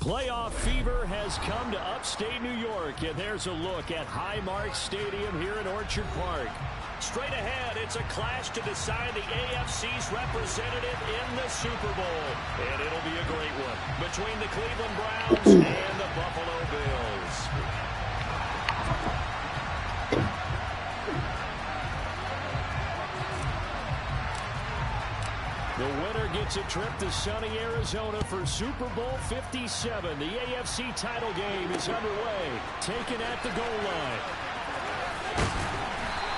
Playoff fever has come to upstate New York, and there's a look at Highmark Stadium here in Orchard Park. Straight ahead, it's a clash to decide the AFC's representative in the Super Bowl. And it'll be a great one between the Cleveland Browns and the Buffalo Bills. The winner gets a trip to sunny Arizona for Super Bowl 57. The AFC title game is underway, taken at the goal line.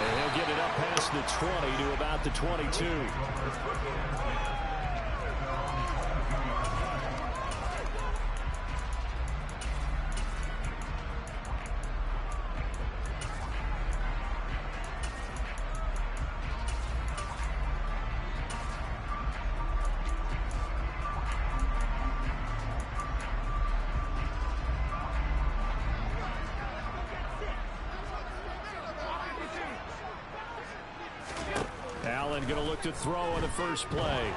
And he'll get it up past the 20 to about the 22. Allen going to look to throw on the first play.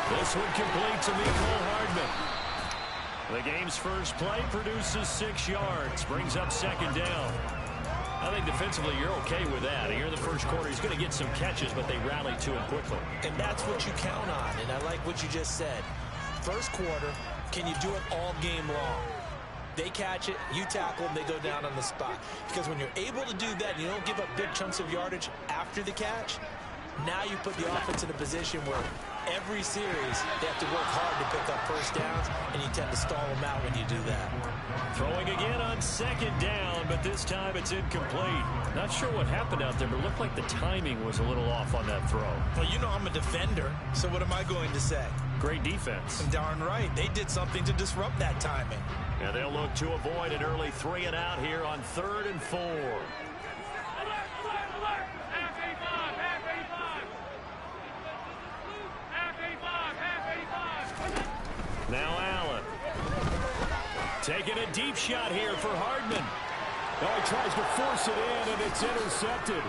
This one complete to Mecole Hardman. The game's first play produces 6 yards, brings up second down. I think defensively you're okay with that. Here in the first quarter, he's going to get some catches, but they rally to him quickly. And that's what you count on, and I like what you just said. First quarter, can you do it all game long? They catch it, you tackle them, they go down on the spot. Because when you're able to do that and you don't give up big chunks of yardage after the catch, now you put the offense in a position where every series they have to work hard to pick up first downs, and you tend to stall them out when you do that. Throwing again on second down, but this time it's incomplete. Not sure what happened out there, but it looked like the timing was a little off on that throw. Well, you know I'm a defender, so what am I going to say? Great defense. Darn right. They did something to disrupt that timing. And they'll look to avoid an early 3 and out here on 3rd and 4. Now Allen. Taking a deep shot here for Hardman. Oh, he tries to force it in, and it's intercepted.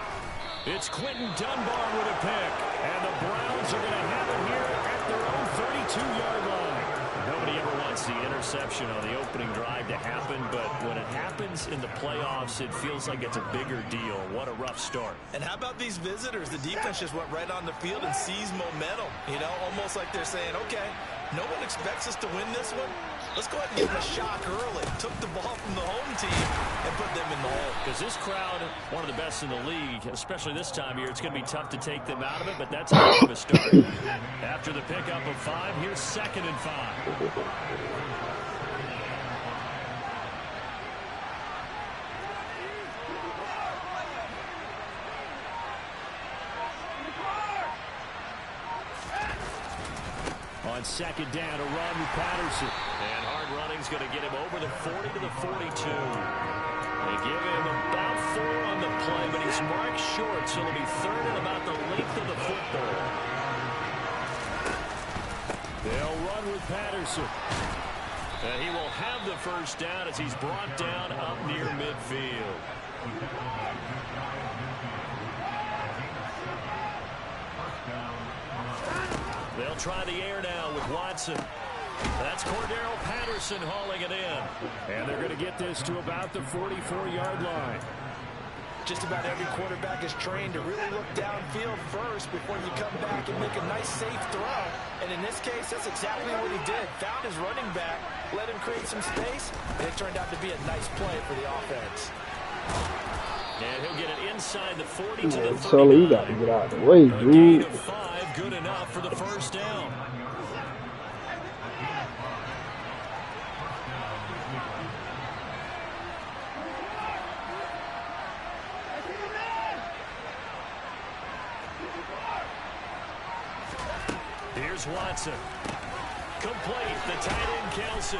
It's Quentin Dunbar with a pick. And the Browns are going to have it here at their own 32-yard line. Nobody ever wants the interception on the opening drive to happen, but when it happens in the playoffs, it feels like it's a bigger deal. What a rough start. And how about these visitors? The defense just went right on the field and seized momentum. You know, almost like they're saying, okay, no one expects us to win this one. Let's go ahead and give them a shock early. Took the ball from the home team and put them in the hole. Because this crowd, one of the best in the league, especially this time of year, it's going to be tough to take them out of it, but that's a heck of a start. After the pickup of 5, here's 2nd and 5. On second down, a run with Patterson. And hard running's going to get him over the 40 to the 42. They give him about 4 on the play, but he's marked short, so it'll be 3rd and about the length of the football. They'll run with Patterson. And he will have the first down as he's brought down up near midfield. They'll try the air now with Watson. That's Cordero Patterson hauling it in. And they're going to get this to about the 44-yard line. Just about every quarterback is trained to really look downfield first before you come back and make a nice, safe throw. And in this case, that's exactly what he did. Found his running back, let him create some space, and it turned out to be a nice play for the offense. And he'll get it inside the 40 to the 39. Sully, you got to get out of the way, A gain dude. of 5, good enough for the first down. Here's Watson. Complete, the tight end Kelsey.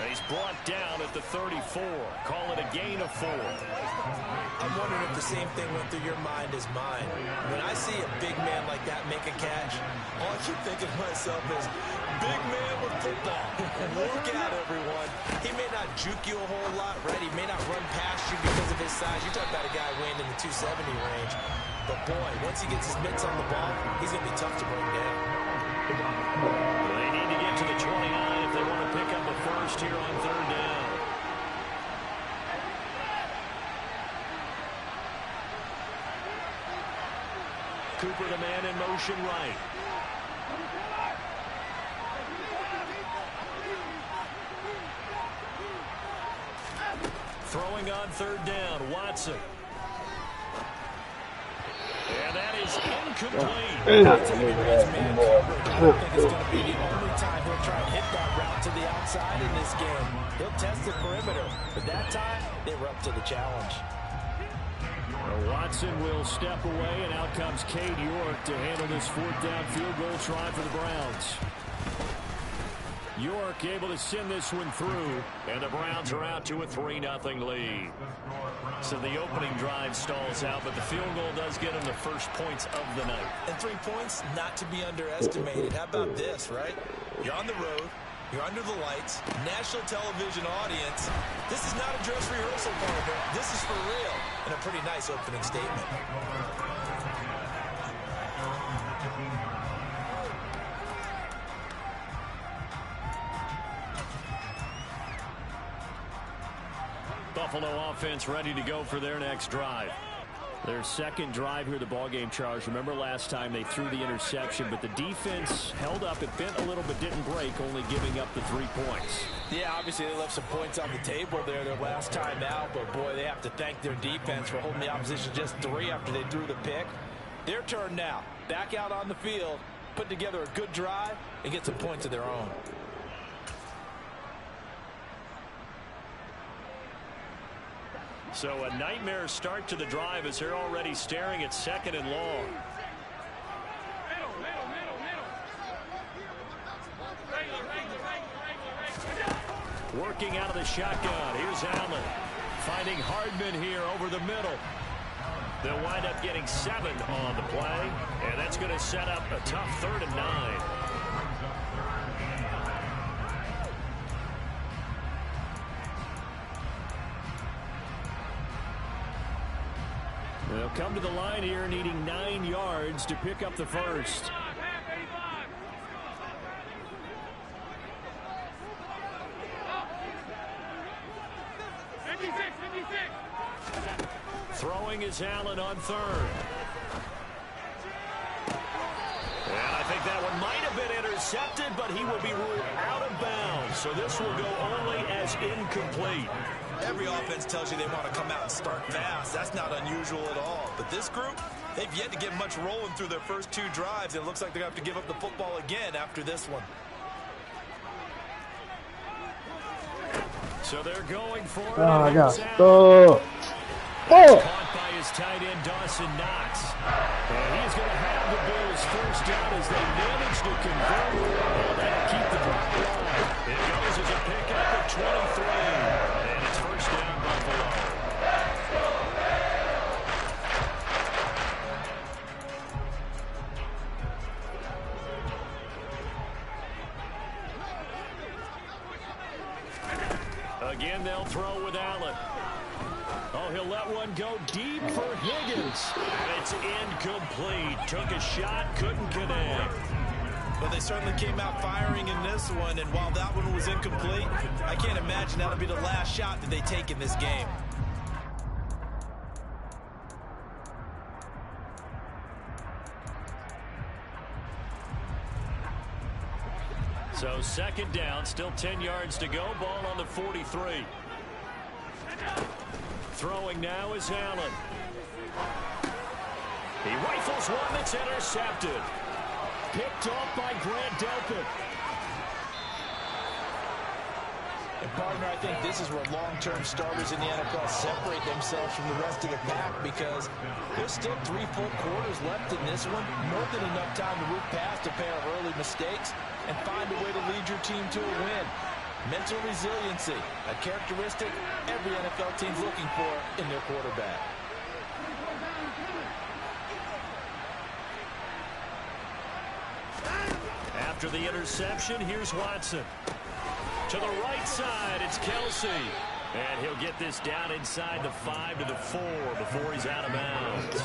And he's brought down at the 34. Call it a gain of 4. I'm wondering if the same thing went through your mind as mine. When I see a big man like that make a catch, all I keep thinking to myself is, big man with football. Look out, everyone. He may not juke you a whole lot, right? He may not run past you because of his size. You're talking about a guy weighing in the 270 range. But, boy, once he gets his mitts on the ball, he's going to be tough to bring down. They need to get to the 29 if they want to pick up a first here on third down. Cooper, the man in motion right. Throwing on third down, Watson. And that is incomplete. I think it's going to be the only time he'll try and hit that route to the outside in this game. He'll test the perimeter, but that time they were up to the challenge. Watson will step away, and out comes Cade York to handle this fourth down field goal try for the Browns. York able to send this one through, and the Browns are out to a 3-0 lead. So the opening drive stalls out, but the field goal does get them the first points of the night. And 3 points, not to be underestimated. How about this, right? You're on the road. You're under the lights. National television audience. This is not a dress rehearsal, partner. This is for real. And a pretty nice opening statement. Buffalo offense ready to go for their next drive. Their second drive here, the ballgame, Charles. Remember last time they threw the interception, but the defense held up. It bent a little but didn't break, only giving up the 3 points. Yeah, obviously they left some points on the table there their last time out, but boy, they have to thank their defense for holding the opposition just 3 after they threw the pick. Their turn now. Back out on the field, put together a good drive, and get some points of their own. So a nightmare start to the drive as they're already staring at 2nd and long. Working out of the shotgun. Here's Allen. Finding Hardman here over the middle. They'll wind up getting 7 on the play. And that's going to set up a tough 3rd and 9. They'll come to the line here needing 9 yards to pick up the first. Throwing is Allen on 3rd. And I think that one might have been intercepted, but he will be ruled out of bounds. So this will go only as incomplete. Every offense tells you they want to come out and start fast. That's not unusual at all. But this group, they've yet to get much rolling through their first 2 drives. And it looks like they're going to have to give up the football again after this one. So they're going for it. I got stuck. Caught by his tight end, Dawson Knox. And he's going to have the Bills first down as they manage to convert. And that'll keep the drive alive. It goes as a pickup at 23. And it's first down, Buffalo. Again, they'll throw with Allen. Oh, he'll let one go deep for Higgins. And it's incomplete. Took a shot, couldn't connect. But they certainly came out firing in this one, and while that one was incomplete, I can't imagine that'll be the last shot that they take in this game. So 2nd down, still 10 yards to go. Ball on the 43. Throwing now is Allen. He rifles one that's intercepted. Picked off by Grant Delpit. And partner, I think this is where long-term starters in the NFL separate themselves from the rest of the pack, because there's still 3 full quarters left in this one. More than enough time to move past a pair of early mistakes and find a way to lead your team to a win. Mental resiliency, a characteristic every NFL team's looking for in their quarterback. After the interception, here's Watson. To the right side, it's Kelsey. And he'll get this down inside the 5 to the 4 before he's out of bounds.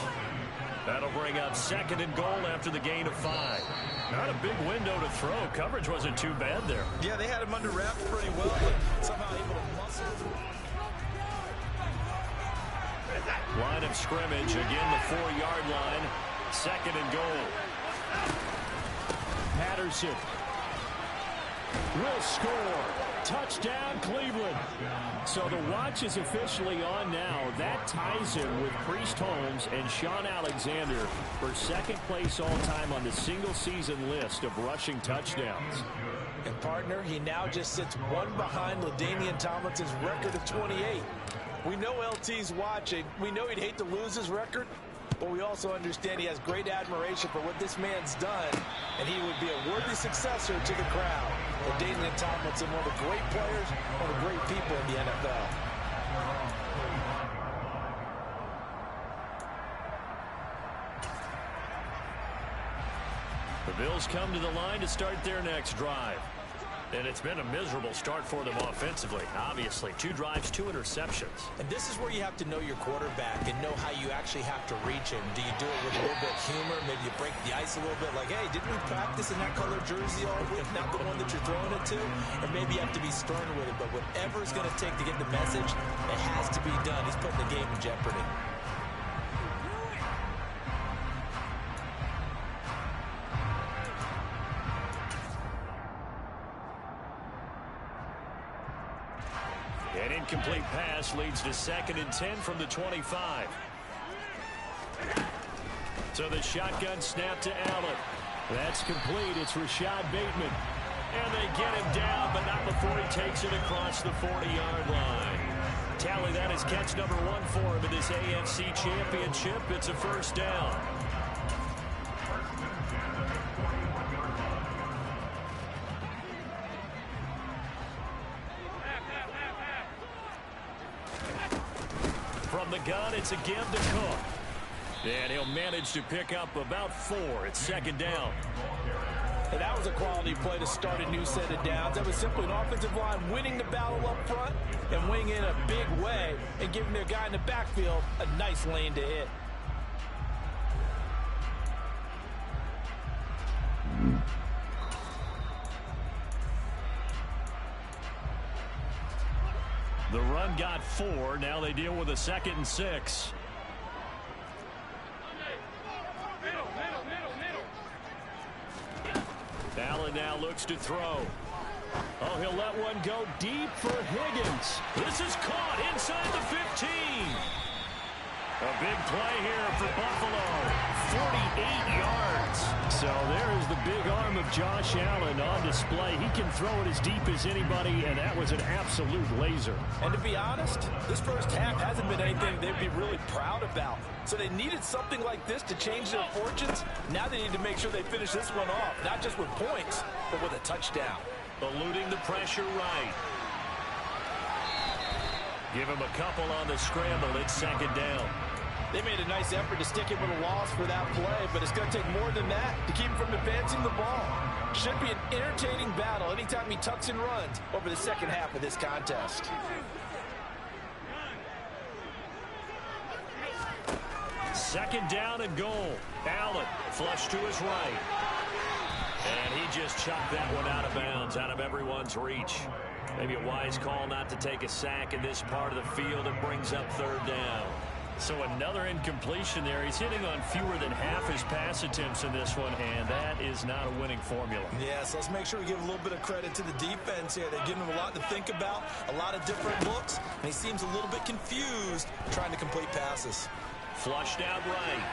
That'll bring up 2nd and goal after the gain of 5. Not a big window to throw. Coverage wasn't too bad there. Yeah, they had him under wraps pretty well, but somehow able to muscle through. Line of scrimmage, again the 4-yard line. 2nd and goal. Patterson will score. Touchdown, Cleveland. So the watch is officially on now. That ties him with Priest Holmes and Sean Alexander for 2nd place all-time on the single-season list of rushing touchdowns. And, partner, he now just sits one behind LaDainian Tomlinson's record of 28. We know LT's watching. We know he'd hate to lose his record, but we also understand he has great admiration for what this man's done, and he would be a worthy successor to the crowd. LaDainian Tomlinson, one of the great players, one of the great people in the NFL. The Bills come to the line to start their next drive. And it's been a miserable start for them offensively. Obviously, 2 drives, 2 interceptions. And this is where you have to know your quarterback and know how you actually have to reach him. Do you do it with a little bit of humor? Maybe you break the ice a little bit like, hey, didn't we practice in that color jersey all week? Not the one that you're throwing it to? Or maybe you have to be stern with it. But whatever it's going to take to get the message, it has to be done. He's putting the game in jeopardy. An incomplete pass leads to 2nd and 10 from the 25. So the shotgun snap to Allen. That's complete. It's Rashad Bateman. And they get him down, but not before he takes it across the 40-yard line. Tally that is catch number 1 for him in this AFC Championship. It's a 1st down. From the gun, it's again to Cook. And he'll manage to pick up about 4. It's 2nd down. And that was a quality play to start a new set of downs. That was simply an offensive line winning the battle up front and winning in a big way and giving their guy in the backfield a nice lane to hit. The run got 4. Now they deal with a 2nd and 6. Allen now looks to throw. Oh, he'll let one go deep for Higgins. This is caught inside the 15. A big play here for Buffalo. 48 yards. So there is the big arm of Josh Allen on display. He can throw it as deep as anybody, and that was an absolute laser. And to be honest, this first half hasn't been anything they'd be really proud about. So they needed something like this to change their fortunes. Now they need to make sure they finish this one off, not just with points, but with a touchdown. Eluding the pressure right. Give him a couple on the scramble. It's 2nd down. They made a nice effort to stick him with a loss for that play, but it's going to take more than that to keep him from advancing the ball. Should be an entertaining battle anytime he tucks and runs over the second half of this contest. Second down and goal. Allen flush to his right. And he just chucked that one out of bounds, out of everyone's reach. Maybe a wise call not to take a sack in this part of the field. It brings up 3rd down. So another incompletion there. He's hitting on fewer than half his pass attempts in this one, and that is not a winning formula. Yes, let's make sure we give a little bit of credit to the defense here. They're giving him a lot to think about, a lot of different looks, and he seems a little bit confused trying to complete passes. Flushed out right.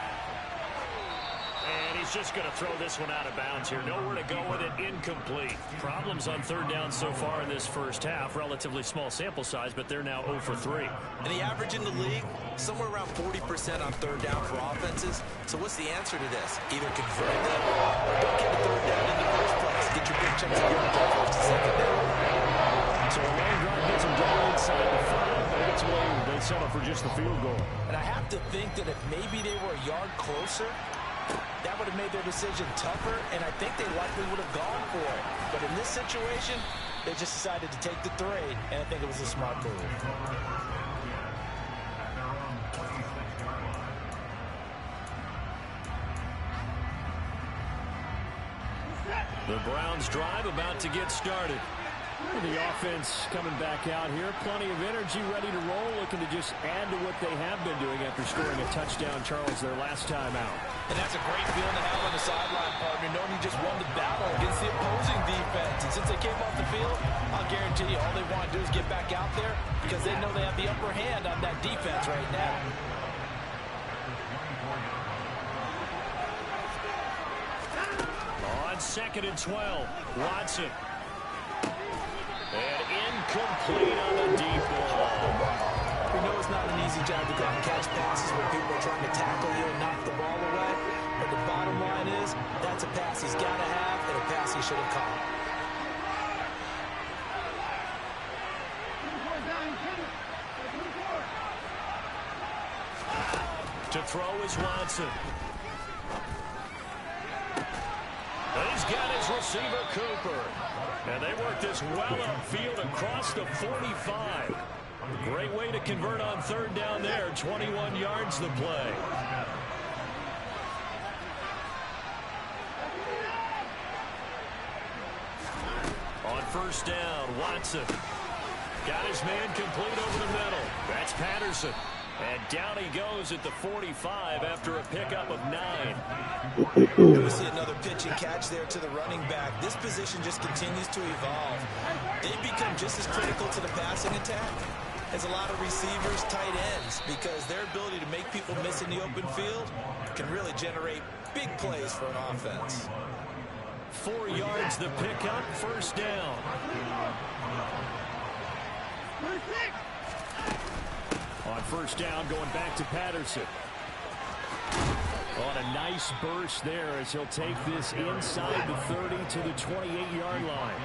And he's just going to throw this one out of bounds here. Nowhere to go with it. Incomplete. Problems on 3rd down so far in this first half. Relatively small sample size, but they're now 0 for 3. And the average in the league, somewhere around 40% on 3rd down for offenses. So what's the answer to this? Either convert them or don't get the 3rd down in the first place. Get your big chunks of yards on 1st and 2nd down. So a long drive gets them down inside the 5, but it's away. They settle for just the field goal. And I have to think that if maybe they were a yard closer, that would have made their decision tougher, and I think they likely would have gone for it. But in this situation, they just decided to take the 3, and I think it was a smart move. The Browns drive about to get started. The offense coming back out here. Plenty of energy, ready to roll, looking to just add to what they have been doing after scoring a touchdown, Charles, their last time out. And that's a great feeling to have on the sideline, partner, knowing you just won the battle against the opposing defense. And since they came off the field, I'll guarantee you all they want to do is get back out there because they know they have the upper hand on that defense right now. On 2nd and 12, Watson. And incomplete on the deep ball. We know it's not an easy job to go out and catch passes when people are trying to tackle you and knock the ball away. But the bottom line is, that's a pass he's got to have and a pass he should have caught. To throw is Watson. He's got his receiver, Cooper. And they work this well upfield across the 45. Great way to convert on 3rd down there. 21 yards the play. On 1st down, Watson. Got his man complete over the middle. That's Patterson. And down he goes at the 45 after a pickup of 9. We see another pitch and catch there to the running back. This position just continues to evolve. They've become just as critical to the passing attack as a lot of receivers, tight ends, because their ability to make people miss in the open field can really generate big plays for an offense. 4 yards the pickup, 1st down. On 1st down, going back to Patterson. On a nice burst there as he'll take this inside the 30 to the 28-yard line.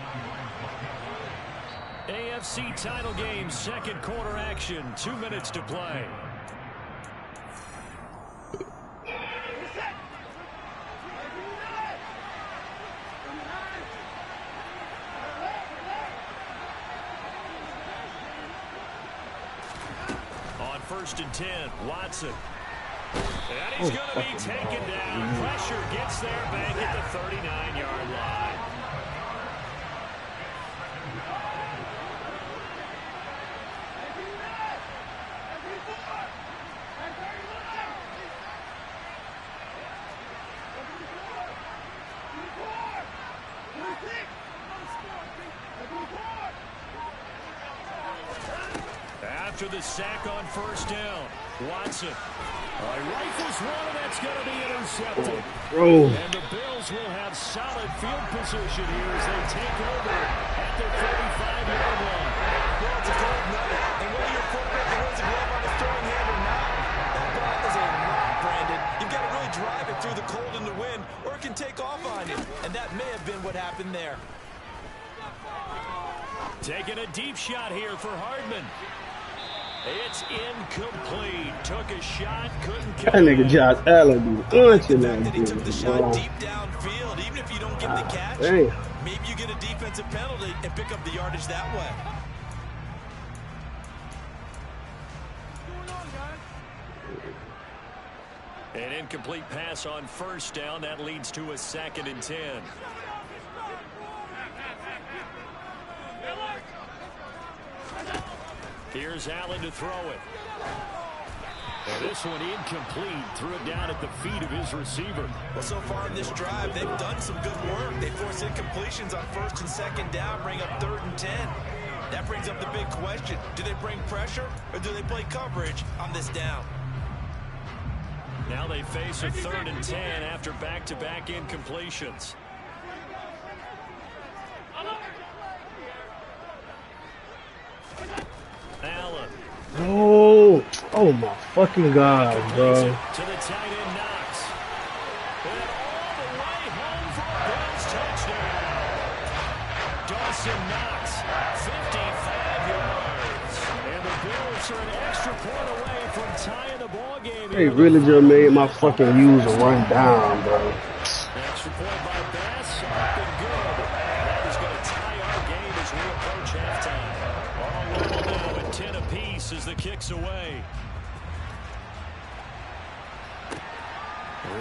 AFC title game, 2nd quarter action, 2 minutes to play. On 1st and 10, Watson. And he's going to be taken down. Pressure gets there back at the 39-yard line. After the sack on 1st down, Watson rifles one, and that's going to be intercepted. And the Bills will have solid field position here as they take over at their 35-yard line. Well, it's a cold night, and whether your quarterback wears a glove on his throwing hand or not, that ball is a rock, Brandon. You've got to really drive it through the cold and the wind, or it can take off on you. And that may have been what happened there. Taking a deep shot here for Hardman. It's incomplete. Took a shot, couldn't get it. That nigga Josh Allen be punching that He took the dude. shot deep downfield. Even if you don't get the catch, Damn. maybe you get a defensive penalty and pick up the yardage that way. An incomplete pass on 1st down. That leads to a 2nd and 10. Here's Allen to throw it. And this one incomplete. Threw it down at the feet of his receiver. Well, so far in this drive, they've done some good work. They force incompletions on 1st and 2nd down, bring up 3rd and 10. That brings up the big question. Do they bring pressure or do they play coverage on this down? Now they face a 3rd and 10 after back-to-back incompletions. Allen. Oh, oh my fucking God, bro. To the tight end, Knox. And all the way home for a Bills touchdown. Dawson Knox, 55 yards. And the Bills are an extra point away from tying the ball game. They really just made my fucking user run down, bro. Extra point by Bass, up and good. That is going to tie our game as we approach halftime. All level now at 10 apiece as the kick's away.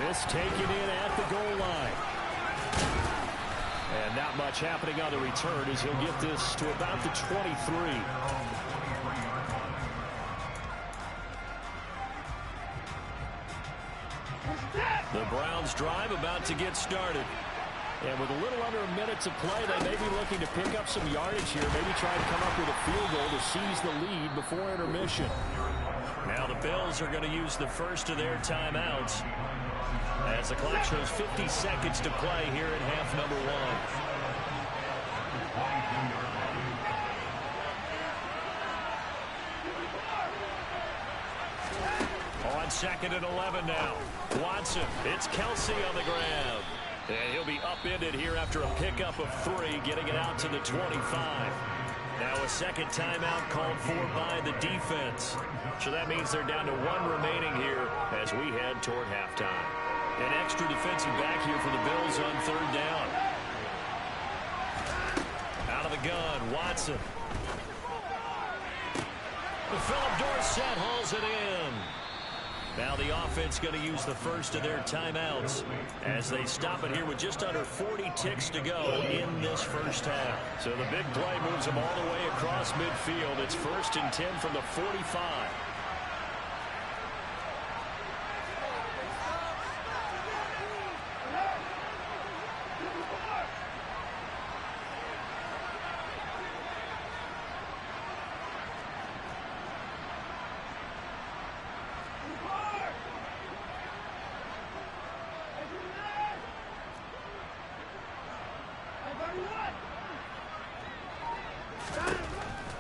This taken in at the goal line. And not much happening on the return as he'll get this to about the 23. The Browns drive about to get started. And with a little under a minute to play, they may be looking to pick up some yardage here, maybe try to come up with a field goal to seize the lead before intermission. Now the Bills are going to use the first of their timeouts as the clock shows 50 seconds to play here in half number one. On second and 11 now. Watson, it's Kelsey on the grab. And he'll be upended here after a pickup of 3, getting it out to the 25. Now a second timeout called for by the defense. So that means they're down to 1 remaining here as we head toward halftime. An extra defensive back here for the Bills on third down. Out of the gun, Watson. Philip Dorsett hauls it in. Now the offense going to use the first of their timeouts as they stop it here with just under 40 ticks to go in this first half. So the big play moves them all the way across midfield. It's 1st and 10 from the 45.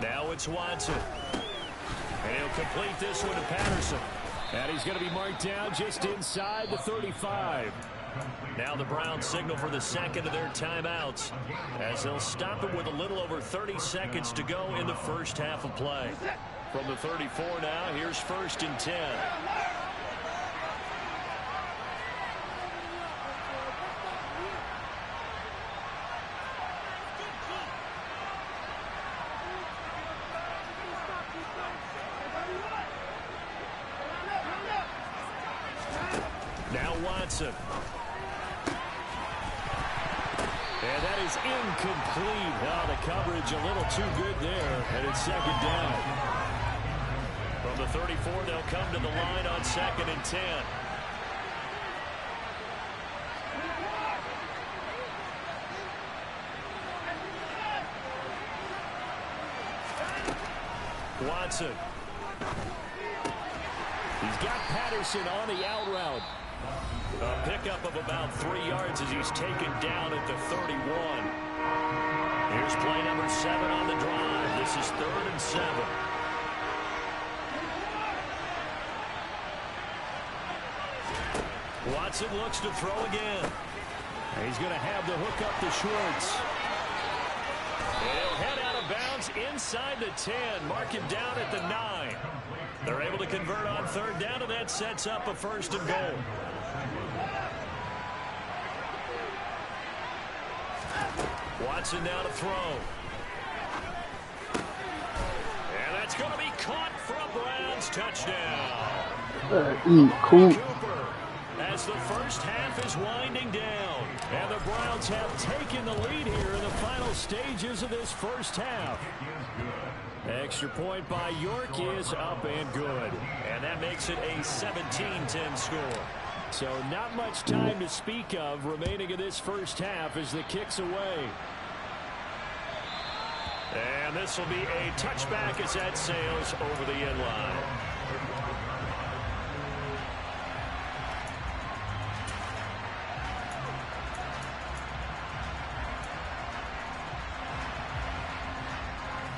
Now it's Watson. And he'll complete this one to Patterson. And he's going to be marked down just inside the 35. Now the Browns signal for the second of their timeouts as they'll stop it with a little over 30 seconds to go in the first half of play. From the 34 now, here's 1st and 10. Now Watson. And that is incomplete. Oh, the coverage a little too good there, and it's second down. From the 34, they'll come to the line on 2nd and 10. Watson. He's got Patterson on the out route. A pickup of about 3 yards as he's taken down at the 31. Here's play number 7 on the drive. This is 3rd and 7. Watson looks to throw again. He's going to have the hook up to Schwartz. He'll head out of bounds inside the 10. Mark him down at the 9. They're able to convert on third down, and that sets up a 1st and goal. Watson now to throw. And that's going to be caught for a Browns touchdown. Cool. Cooper, as the first half is winding down. And the Browns have taken the lead here in the final stages of this first half. Extra point by York is up and good. And that makes it a 17-10 score. So not much time to speak of remaining in this first half as the kick's away. And this will be a touchback as that sails over the end line.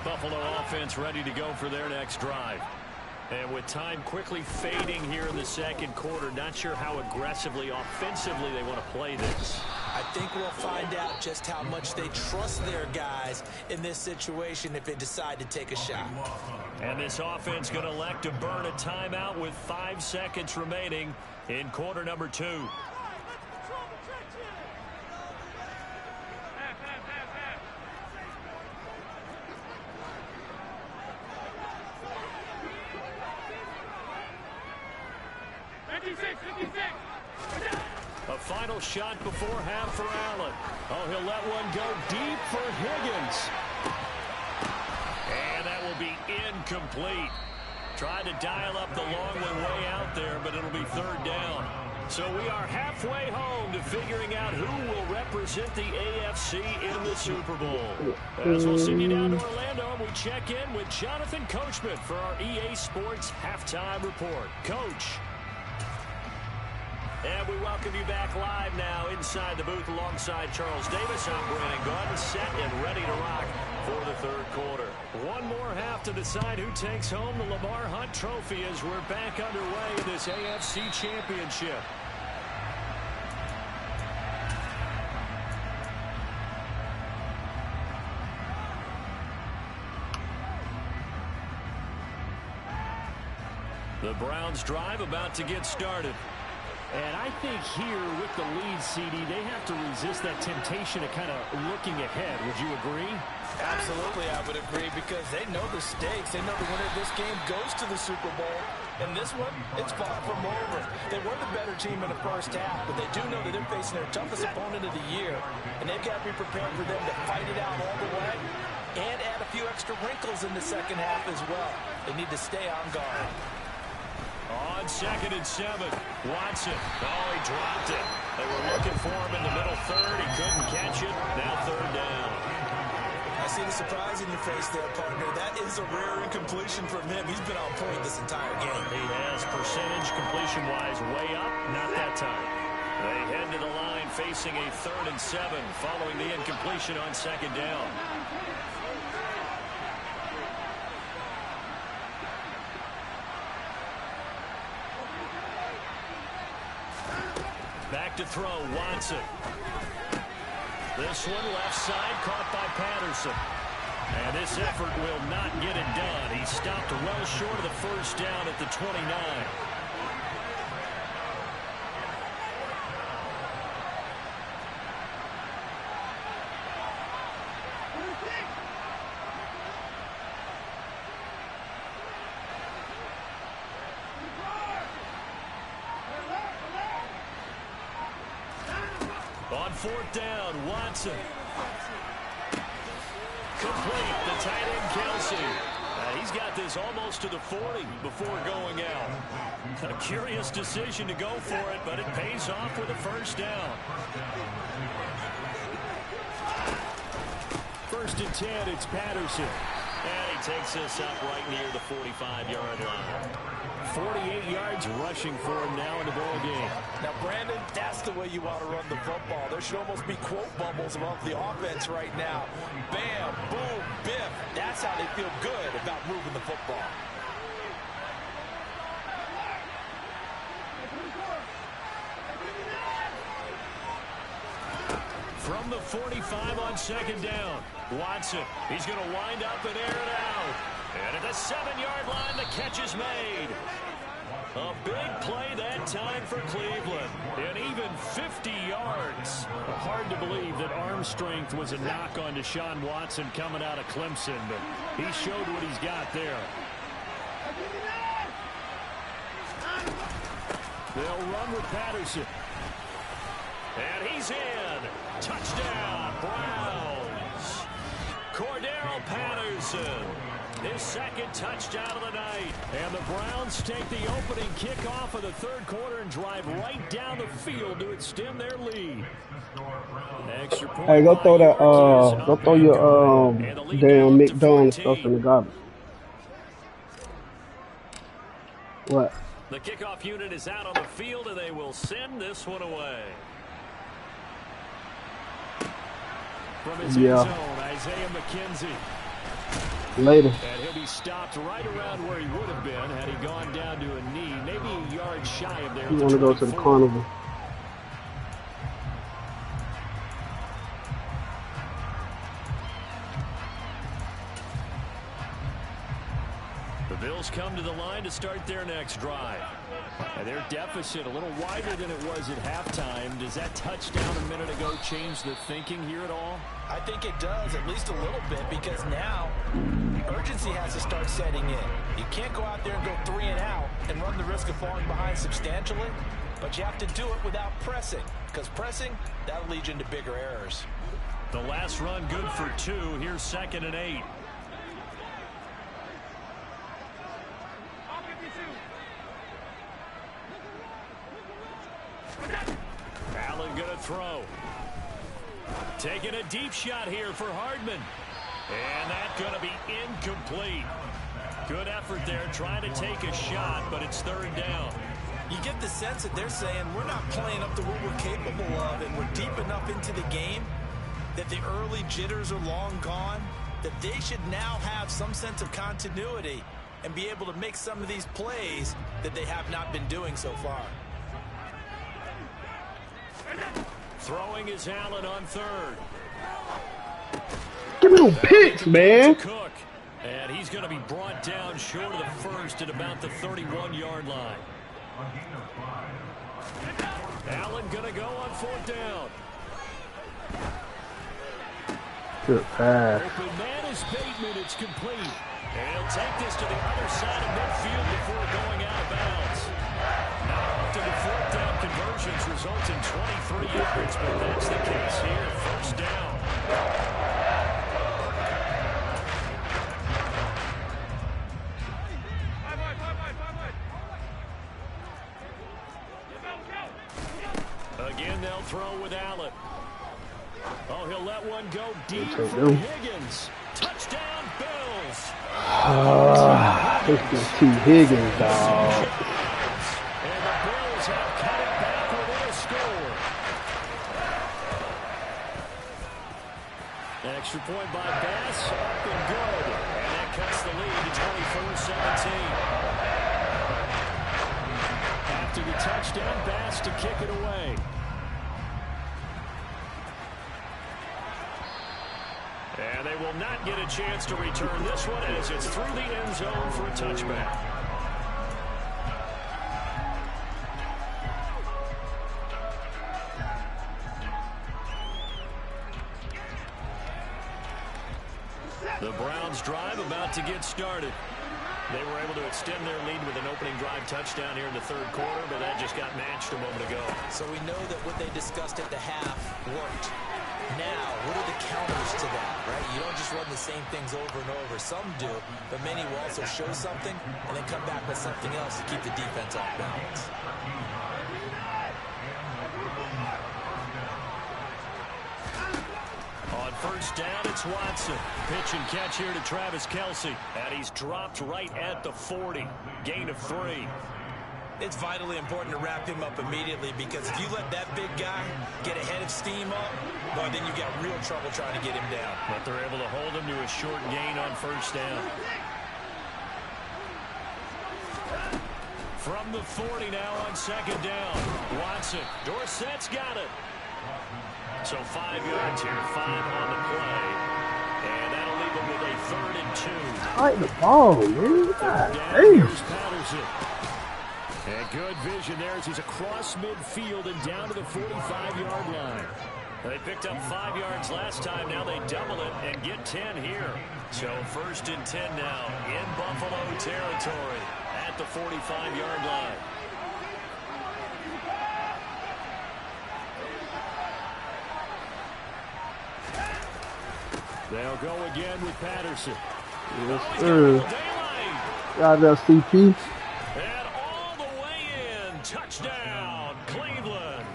Buffalo offense ready to go for their next drive. And with time quickly fading here in the second quarter, not sure how aggressively, offensively they want to play this. I think we'll find out just how much they trust their guys in this situation if they decide to take a shot. And this offense going to elect to burn a timeout with 5 seconds remaining in quarter number 2. A final shot before half for Allen. Oh, he'll let one go deep for Higgins. And that will be incomplete. Tried to dial up the long one way out there, but it'll be third down. So we are halfway home to figuring out who will represent the AFC in the Super Bowl. As we'll send you down to Orlando, we check in with Jonathan Coachman for our EA Sports Halftime Report. Coach. And we welcome you back live now inside the booth alongside Charles Davis. I'm Brandon Gordon, set and ready to rock for the third quarter. One more half to decide who takes home the Lamar Hunt Trophy as we're back underway in this AFC Championship. The Browns drive about to get started. And I think here with the lead, CD, they have to resist that temptation of kind of looking ahead. Would you agree? Absolutely, I would agree, because they know the stakes. They know the winner of this game goes to the Super Bowl. And this one, it's far from over. They were the better team in the first half, but they do know that they're facing their toughest opponent of the year. And they've got to be prepared for them to fight it out all the way and add a few extra wrinkles in the second half as well. They need to stay on guard. On 2nd and 7, Watson. Oh, he dropped it. They were looking for him in the middle third. He couldn't catch it. Now third down. I see the surprise in your face there, partner. That is a rare incompletion from him. He's been on point this entire game. He has percentage completion-wise way up. Not that time. They head to the line facing a 3rd and 7 following the incompletion on 2nd down. Back to throw, Watson. This one left side caught by Patterson. And this effort will not get it done. He stopped well short of the first down at the 29. On 4th down, Watson. Complete, the tight end, Kelsey. He's got this almost to the 40 before going out. A curious decision to go for it, but it pays off with a first down. 1st and 10, it's Patterson. And he takes this up right near the 45-yard line. 48 yards rushing for him now in the ball game. Now, Brandon, that's the way you want to run the football. There should almost be quote bubbles above the offense right now. Bam, boom, biff. That's how they feel good about moving the football. From the 45 on 2nd down, Watson. He's going to wind up and air it out. And at the 7-yard line, the catch is made. A big play that time for Cleveland. And even 50 yards. Hard to believe that arm strength was a knock on Deshaun Watson coming out of Clemson, but he showed what he's got there. They'll run with Patterson. And he's in. Touchdown, Browns. Cordero Patterson. His 2nd touchdown of the night. And the Browns take the opening kickoff of the third quarter and drive right down the field to extend their lead. Extra point. Hey, go throw that, go throw your, damn McDonald's stuff in the garbage. What? The kickoff unit is out on the field, and they will send this one away. From his end zone, Isaiah McKenzie. Later. And he'll be stopped right around where he would have been had he gone down to a knee, maybe a yard shy of there. You want to go to the carnival. The Bills come to the line to start their next drive. And their deficit a little wider than it was at halftime. Does that touchdown a minute ago change the thinking here at all? I think it does, at least a little bit, because now urgency has to start setting in. You can't go out there and go 3 and out and run the risk of falling behind substantially, but you have to do it without pressing. because pressing, that'll lead you into bigger errors. The last run good for 2. Here's 2nd and 8. Allen going to throw. Taking a deep shot here for Hardman. And that's going to be incomplete. Good effort there trying to take a shot, but it's 3rd down. You get the sense that they're saying we're not playing up to what we're capable of, and we're deep enough into the game that the early jitters are long gone, that they should now have some sense of continuity and be able to make some of these plays that they have not been doing so far. Throwing is Allen on 3rd. Give me them picks, man. Cook. And he's going to be brought down short of the 1st at about the 31-yard line. Allen going to go on 4th down. Good pass. Open man is Bateman. It's complete. And he'll take this to the other side of midfield before going out of bounds. Now often the 4th down conversions results in 23 yards, but that's the case here. 1st down. Again, they'll throw with Allen. Oh, he'll let one go deep for Higgins. Touchdown, Bills. This is T. Higgins, dog. And the Bills have cut it back within a score. Extra point by Bass, up and good. And that cuts the lead to 24-17. After the touchdown, Bass to kick it away. And they will not get a chance to return this one as it's through the end zone for a touchback. The Browns drive about to get started. They were able to extend their lead with an opening drive touchdown here in the 3rd quarter, but that just got matched a moment ago. So we know that what they discussed at the half worked. Now, what are the counters to that, right? You don't just run the same things over and over. Some do, but many will also show something and then come back with something else to keep the defense off balance. On 1st down, it's Watson. Pitch and catch here to Travis Kelce. And he's dropped right at the 40. Gain of 3. It's vitally important to wrap him up immediately, because if you let that big guy get a head of steam up, well, then you got real trouble trying to get him down. But they're able to hold him to a short gain on 1st down. From the 40 now on 2nd down. Watson. Dorsett's got it. So 5 yards here, 5 on the play. And that'll leave him with a 3rd and 2. Fight the ball, man. God, Here's Patterson. And good vision there as he's across midfield and down to the 45-yard line. They picked up 5 yards last time. Now they double it and get 10 here. So 1st and 10 now in Buffalo territory at the 45-yard line. They'll go again with Patterson. yes, sir. Got that CP. And all the way in. Touchdown, Cleveland.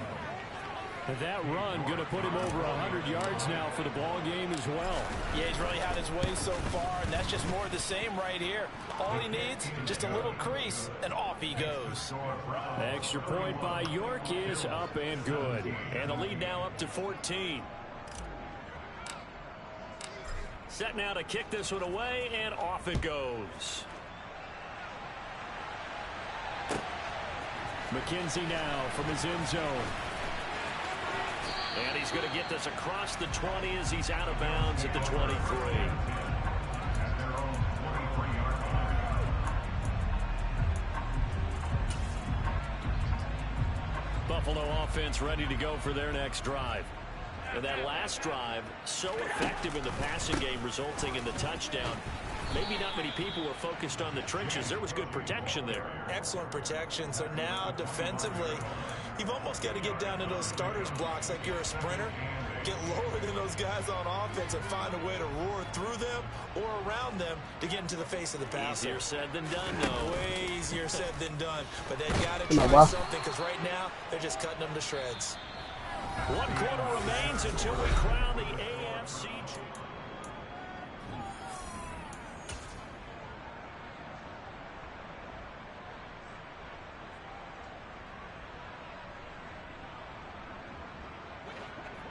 And that run going to put him over 100 yards now for the ball game as well. Yeah, he's really had his way so far, and that's just more of the same right here. All he needs, just a little crease, and off he goes. Extra point by York is up and good. And the lead now up to 14. Set now to kick this one away, and off it goes. McKenzie now from his end zone. And he's going to get this across the 20 as he's out of bounds at the 23. Buffalo offense ready to go for their next drive. And that last drive, so effective in the passing game, resulting in the touchdown. Maybe not many people were focused on the trenches. There was good protection there. Excellent protection. So now defensively, You've almost got to get down to those starters blocks like you're a sprinter. Get lower than those guys on offense and find a way to roar through them or around them to get into the face of the passer. Easier said than done, though. Way easier said than done. But they've got to try something because right now they're just cutting them to shreds. 1 quarter remains until we crown the AFC.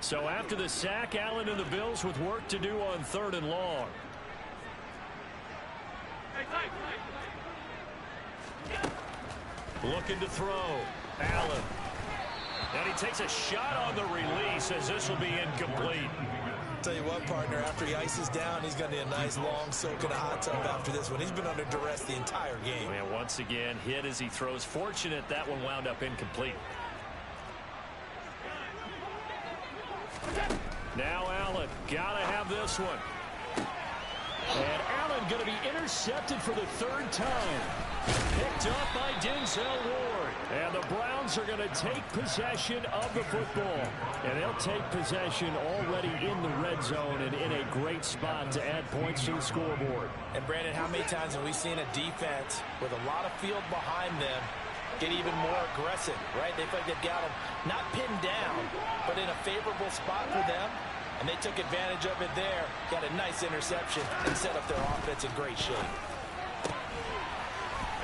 So after the sack, Allen and the Bills with work to do on 3rd and long. Looking to throw. Allen. And he takes a shot on the release as this will be incomplete. Tell you what, partner, after he ices down, he's going to need a nice long soak in a hot tub after this one. He's been under duress the entire game. And once again, hit as he throws. Fortunate that one wound up incomplete. Now Allen, gotta have this one. And Allen going to be intercepted for the 3rd time. Picked up by Denzel Ward. And the Browns are going to take possession of the football. And they'll take possession already in the red zone and in a great spot to add points to the scoreboard. And Brandon, how many times have we seen a defense with a lot of field behind them get even more aggressive, right? They feel like they've got them not pinned down, but in a favorable spot for them, and they took advantage of it there, got a nice interception, and set up their offense in great shape.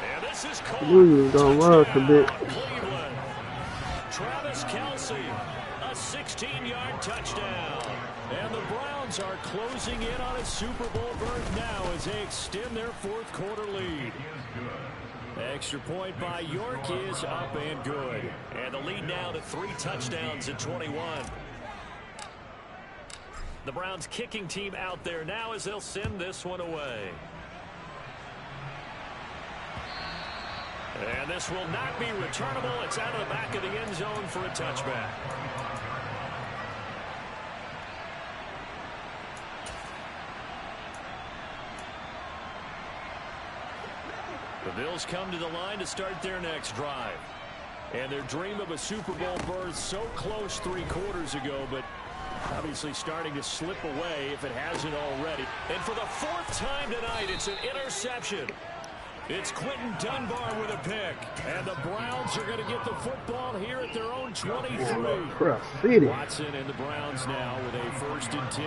And this is caught. Don't rush a bit. Cleveland. Travis Kelce, a 16-yard touchdown. And the Browns are closing in on a Super Bowl berth now as they extend their 4th quarter lead. Extra point by York is up and good. And the lead now to 3 touchdowns at 21. The Browns kicking team out there now as they'll send this one away. And this will not be returnable. It's out of the back of the end zone for a touchback. The Bills come to the line to start their next drive. And their dream of a Super Bowl berth so close 3 quarters ago, but obviously starting to slip away if it hasn't already. And for the 4th time tonight, it's an interception. It's Quentin Dunbar with a pick. And the Browns are going to get the football here at their own 23. Watson and the Browns now with a 1st and 10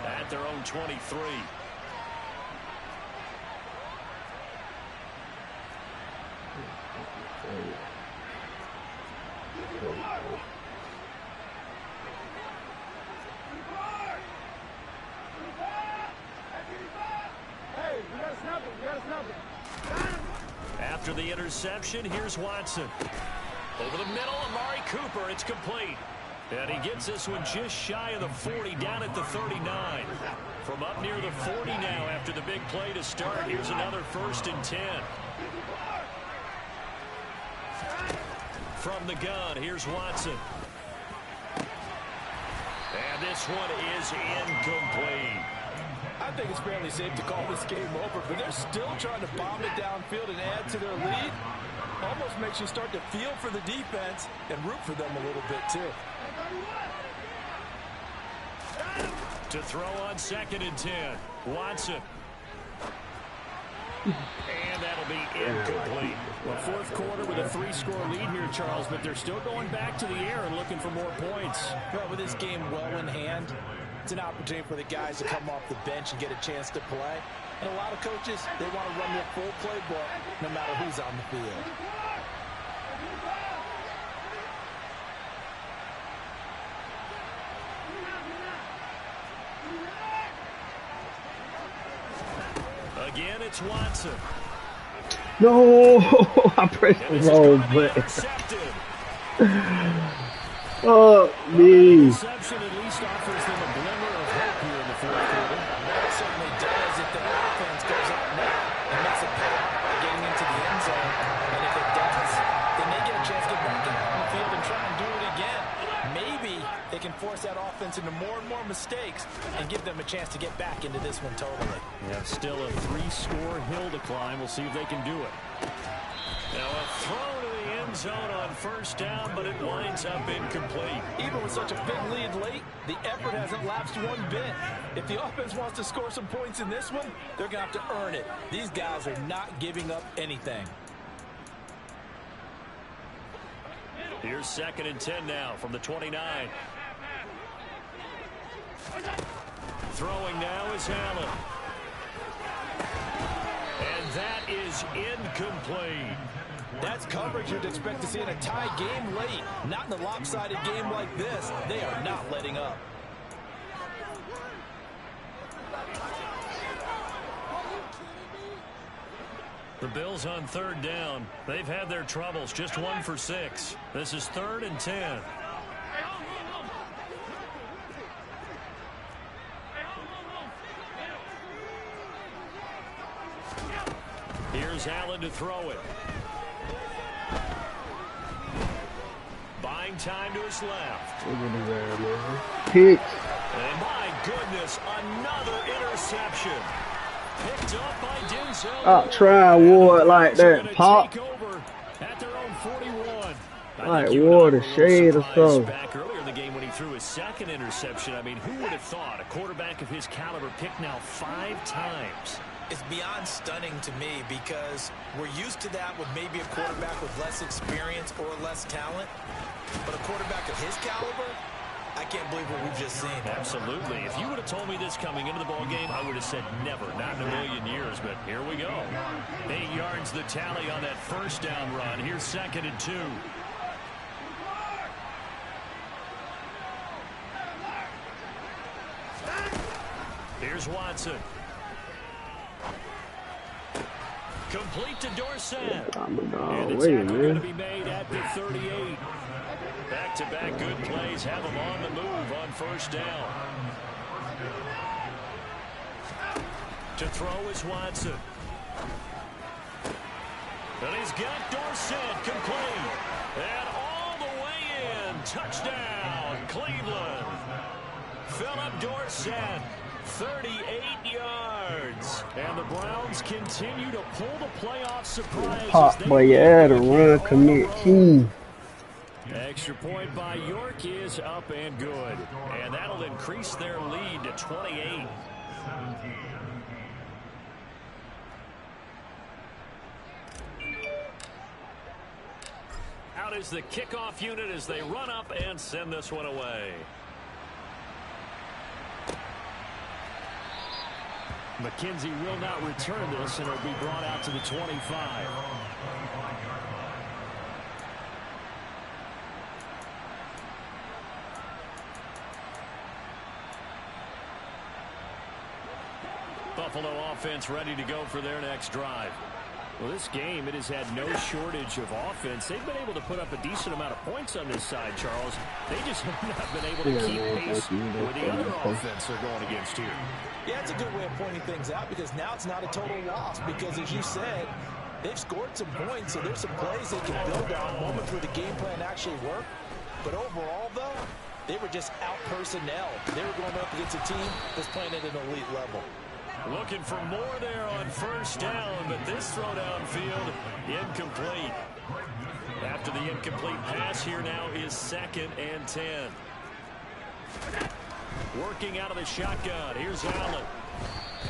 at their own 23. After the interception, here's Watson. Over the middle, Amari Cooper. It's complete. And he gets this one just shy of the 40, down at the 39. From up near the 40 now after the big play to start. Here's another 1st and 10. From the gun, here's Watson. And this one is incomplete. I think it's fairly safe to call this game over, but they're still trying to bomb it downfield and add to their lead. Almost makes you start to feel for the defense and root for them a little bit, too. To throw on 2nd and 10. Watson. And that'll be incomplete. Well, 4th quarter with a 3-score lead here, Charles, but they're still going back to the air and looking for more points. Well, with this game well in hand, it's an opportunity for the guys to come off the bench and get a chance to play. And a lot of coaches, they want to run their full playbook no matter who's on the field. Again, it's Watson. No, I pressed the wrong button. Oh, me. Interception at least offers them a glimmer of hope here in the 4th quarter. It certainly does if the offense goes out now and makes a pay by getting into the end zone. And if it does, then they get a chance to get back out on the field and try and do it again. Maybe they can force that offense into more and more mistakes and give them a chance to get back into this one totally. Yeah, still a 3-score hill to climb. We'll see if they can do it. Now a throw to the end zone on first down, but it winds up incomplete. Even with such a big lead late, the effort hasn't lapsed one bit. If the offense wants to score some points in this one, they're going to have to earn it. These guys are not giving up anything. Here's 2nd and 10 now from the 29. Throwing now is Allen. And that is incomplete. That's coverage you'd expect to see in a tie game late. Not in a lopsided game like this. They are not letting up. The Bills on 3rd down. They've had their troubles. Just 1 for 6. This is 3rd and 10. Here's Allen to throw it. Buying time to his left. Pick. And my goodness, another interception. Picked up by Denzel. Stop trying Ward like that. Pop. At their own 41. Like Ward a shade or something. Back earlier in the game when he threw his 2nd interception. I mean, who would have thought a quarterback of his caliber picked now 5 times? It's beyond stunning to me because we're used to that with maybe a quarterback with less experience or less talent. But a quarterback of his caliber, I can't believe what we've just seen. Absolutely. If you would have told me this coming into the ball game, I would have said never, not in a million years. But here we go. 8 yards the tally on that first down run. Here's 2nd and 2. Here's Watson. Complete to Dorsett. I'm a dog. And the Wait, tackle going to man. be made at the 38. Back-to-back good plays have him on the move on first down. To throw is Watson. And he's got Dorsett complete. And all the way in. Touchdown, Cleveland. Philip Dorsett, 38 yards. And the Browns continue to pull the playoff surprise. Pop, boy, yeah, the run, commit, king. Extra point by York is up and good. And that'll increase their lead to 28. Out is the kickoff unit as they run up and send this one away. McKenzie will not return this, and it'll be brought out to the 25. Buffalo offense ready to go for their next drive. Well, this game, it has had no shortage of offense. They've been able to put up a decent amount of points on this side, Charles. They just have not been able to keep pace with the other offense they're going against here. Yeah, it's a good way of pointing things out because now it's not a total loss because, as you said, they've scored some points, so there's some plays they can build on, moments where the game plan actually worked. But overall, though, they were just out-personnel. They were going up against a team that's playing at an elite level. Looking for more there on first down, but this throw downfield incomplete. After the incomplete pass, here now is 2nd and 10. Working out of the shotgun. Here's Allen.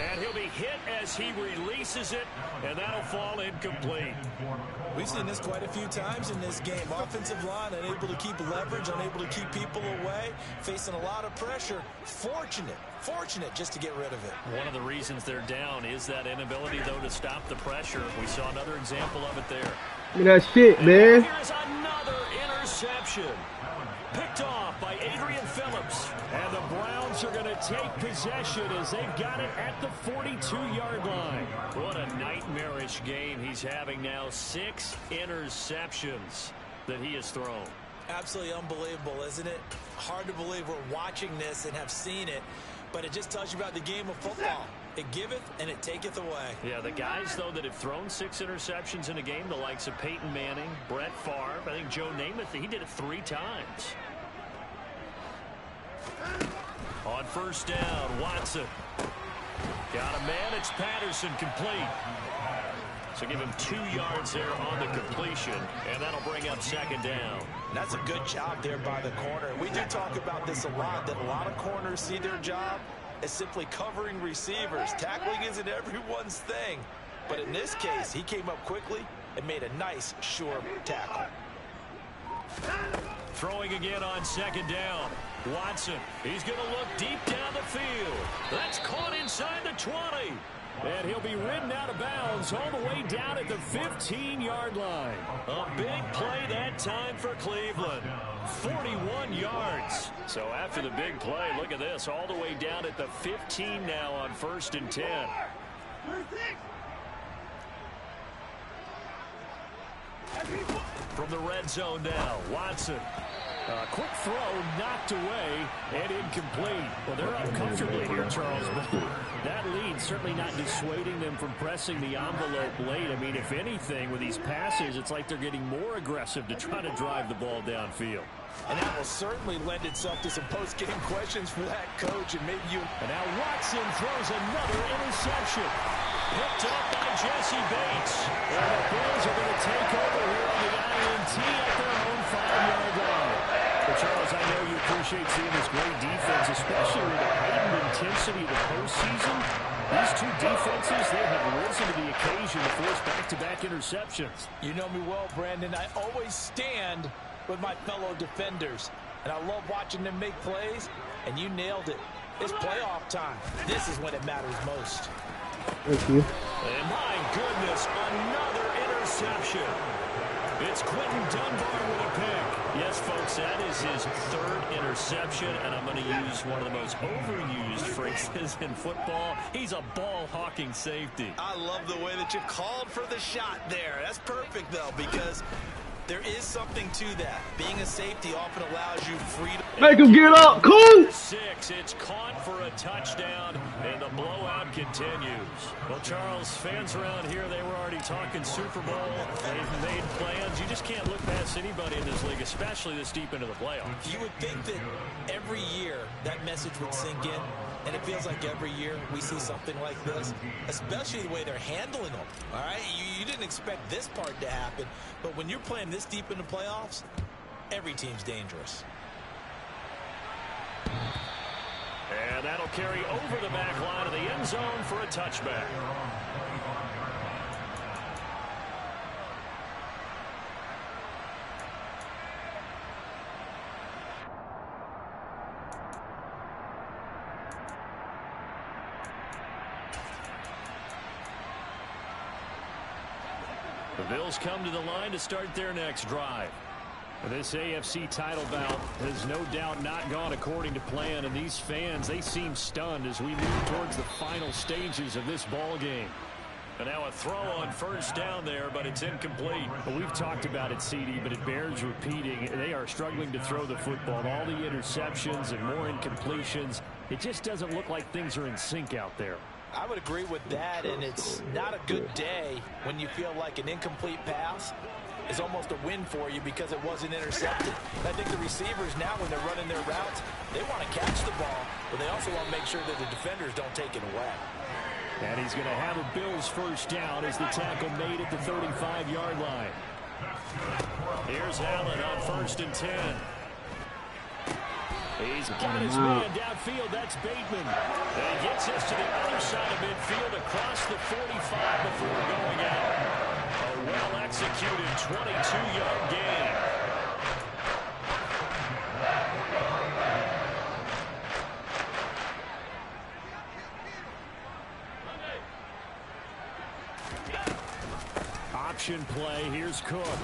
And he'll be hit as he releases it, and that'll fall incomplete. We've seen this quite a few times in this game. Offensive line unable to keep leverage, unable to keep people away, facing a lot of pressure. Fortunate just to get rid of it. One of the reasons they're down is that inability, though, to stop the pressure. We saw another example of it there. Look at that shit, man. Here's another interception. Picked off by Adrian Phillips. And the Browns are going to take possession as they've got it at the 42-yard line. What a nightmarish game he's having now. 6 interceptions that he has thrown. Absolutely unbelievable, isn't it? Hard to believe we're watching this and have seen it, but it just tells you about the game of football. It giveth and it taketh away. Yeah, the guys, though, that have thrown 6 interceptions in a game, the likes of Peyton Manning, Brett Favre, I think Joe Namath, he did it 3 times. On first down, Watson. Got a man, it's Patterson complete. So give him 2 yards there on the completion, and that'll bring up second down. That's a good job there by the corner. We do talk about this a lot, that a lot of corners see their job as simply covering receivers. Tackling isn't everyone's thing. But in this case, he came up quickly and made a nice, sure tackle. Throwing again on second down. Watson, he's going to look deep down the field. That's caught inside the 20. And he'll be ridden out of bounds all the way down at the 15-yard line. A big play that time for Cleveland. 41 yards. So after the big play, look at this, all the way down at the 15 now on 1st and 10. From the red zone now, Watson. Quick throw knocked away and incomplete. Well, they're up comfortably here, Charles, but that lead certainly not dissuading them from pressing the envelope late. I mean, if anything, with these passes, it's like they're getting more aggressive to try to drive the ball downfield. And that will certainly lend itself to some post-game questions for that coach. And maybe you. And now Watson throws another interception. Picked up by Jesse Bates. And the Bills are going to take over here on the INT at their own 5-yard line. But Charles, I know you appreciate seeing this great defense, especially with the heightened intensity of the postseason. These two defenses, they have risen to the occasion to force back-to-back interceptions. You know me well, Brandon. I always stand with my fellow defenders. And I love watching them make plays, and you nailed it. It's playoff time. This is when it matters most. Thank you. And my goodness, another interception. It's Quentin Dunbar with a pick. Yes, folks, that is his 3rd interception, and I'm going to use one of the most overused phrases in football. He's a ball-hawking safety. I love the way that you called for the shot there. That's perfect, though, because there is something to that. Being a safety often allows you freedom. Make him get up, cool. 6, it's caught for a touchdown, and the blowout continues. Well, Charles, fans around here, they were already talking Super Bowl. They've made plans. You just can't look past anybody in this league, especially this deep into the playoffs. You would think that every year that message would sink in, and it feels like every year we see something like this, especially the way they're handling them. All right, you didn't expect this part to happen, but when you're playing this deep in the playoffs, every team's dangerous. And that'll carry over the back line of the end zone for a touchback. The Bills come to the line to start their next drive. This AFC title bout has no doubt not gone according to plan, and these fans, they seem stunned as we move towards the final stages of this ball game. And now a throw on 1st down there, but it's incomplete. Well, we've talked about it, CD, but it bears repeating. They are struggling to throw the football. All the interceptions and more incompletions, it just doesn't look like things are in sync out there. I would agree with that, and it's not a good day when you feel like an incomplete pass is almost a win for you because it wasn't intercepted. And I think the receivers now, when they're running their routes, they want to catch the ball, but they also want to make sure that the defenders don't take it away. And he's going to have a Bills 1st down as the tackle made at the 35-yard line. Here's Allen on 1st and 10. He's got his man downfield. That's Bateman. And he gets us to the other side of midfield across the 45 before going out. A well-executed 22-yard gain. Option play. Here's Cook.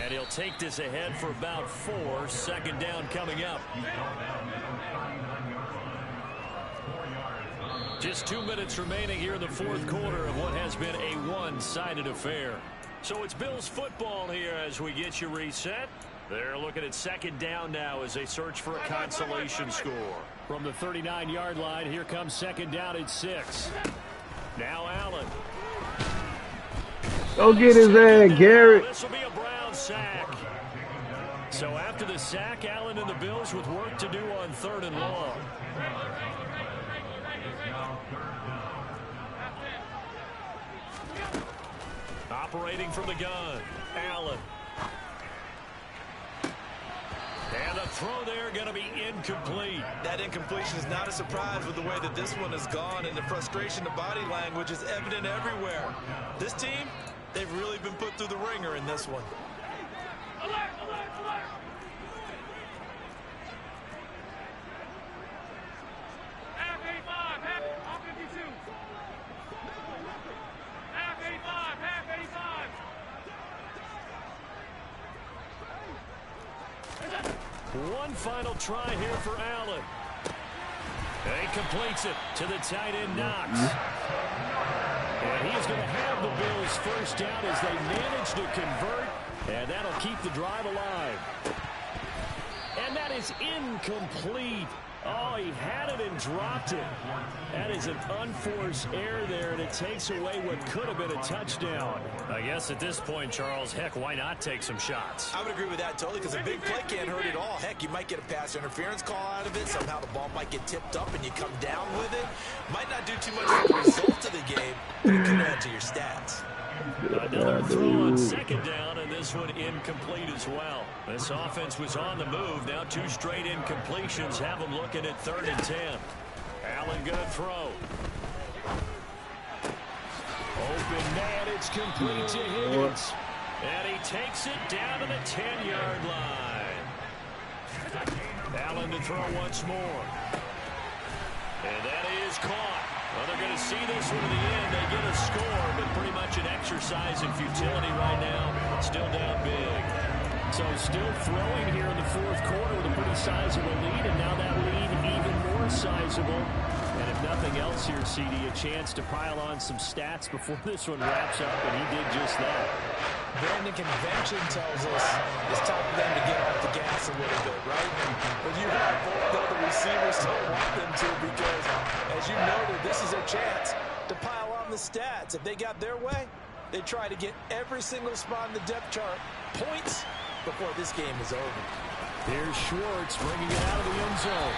And he'll take this ahead for about 4. 2nd down coming up. Just 2 minutes remaining here in the 4th quarter of what has been a one-sided affair. So it's Bills football here as we get you reset. They're looking at 2nd down now as they search for a consolation score. From the 39-yard line, here comes 2nd down at 6. Now Allen. Go get his ass, Garrett. This will be a Brown sack. So after the sack, Allen and the Bills with work to do on 3rd and long. Operating from the gun, Allen. And the throw there going to be incomplete. That incompletion is not a surprise with the way that this one has gone, and the frustration, the body language is evident everywhere. This team, they've really been put through the ringer in this one. Alert, alert, alert. Half 85, half 52. Half 85, half 85. One final try here for Allen. And he completes it to the tight end, Knox. And he is going to have the Bills first down as they manage to convert. And that'll keep the drive alive. And that is incomplete. Oh, he had it and dropped it. That is an unforced error there, and it takes away what could have been a touchdown. I guess at this point, Charles, heck, why not take some shots? I would agree with that totally, because a big play can't hurt at all. Heck, you might get a pass interference call out of it. Somehow the ball might get tipped up and you come down with it. Might not do too much for the result of the game, but it could add to your stats. Another throw on second down, and this one incomplete as well. This offense was on the move. Now two straight incompletions have them looking at 3rd and 10. Allen going to throw. Open man, it's complete to Higgins. And he takes it down to the 10-yard line. Allen to throw once more. And that is caught. Well, they're going to see this one to the end. They get a score, but pretty much an exercise in futility right now. Still down big. So still throwing here in the 4th quarter with a pretty sizable lead, and now that lead even more sizable. And if nothing else here, CD, a chance to pile on some stats before this one wraps up, and he did just that. Brandon, convention tells us it's time for them to get off the gas a little bit, right? But you have the receivers don't want them to, because, as you noted, this is a chance to pile on the stats. If they got their way, they try to get every single spot in the depth chart points before this game is over. Here's Schwartz bringing it out of the end zone.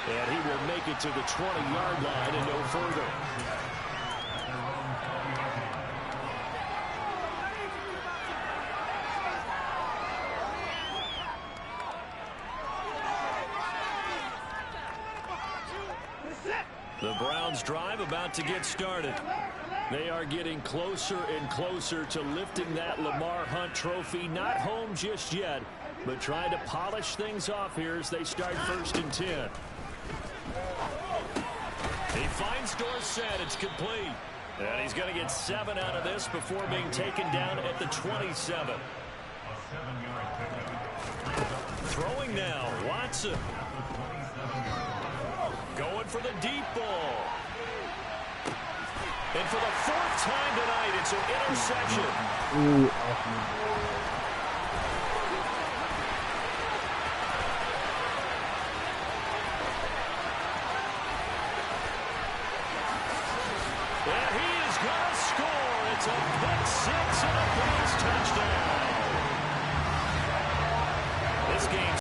And he will make it to the 20-yard line and no further. The Browns drive about to get started. They are getting closer and closer to lifting that Lamar Hunt trophy. Not home just yet, but trying to polish things off here as they start 1st and 10. He finds Dorsett. It's complete. And he's going to get 7 out of this before being taken down at the 27. Throwing now, Watson. Going for the deep ball. And for the 4th time tonight, it's an interception. And he is going to score. It's a pick 6 and a Bills touchdown. This game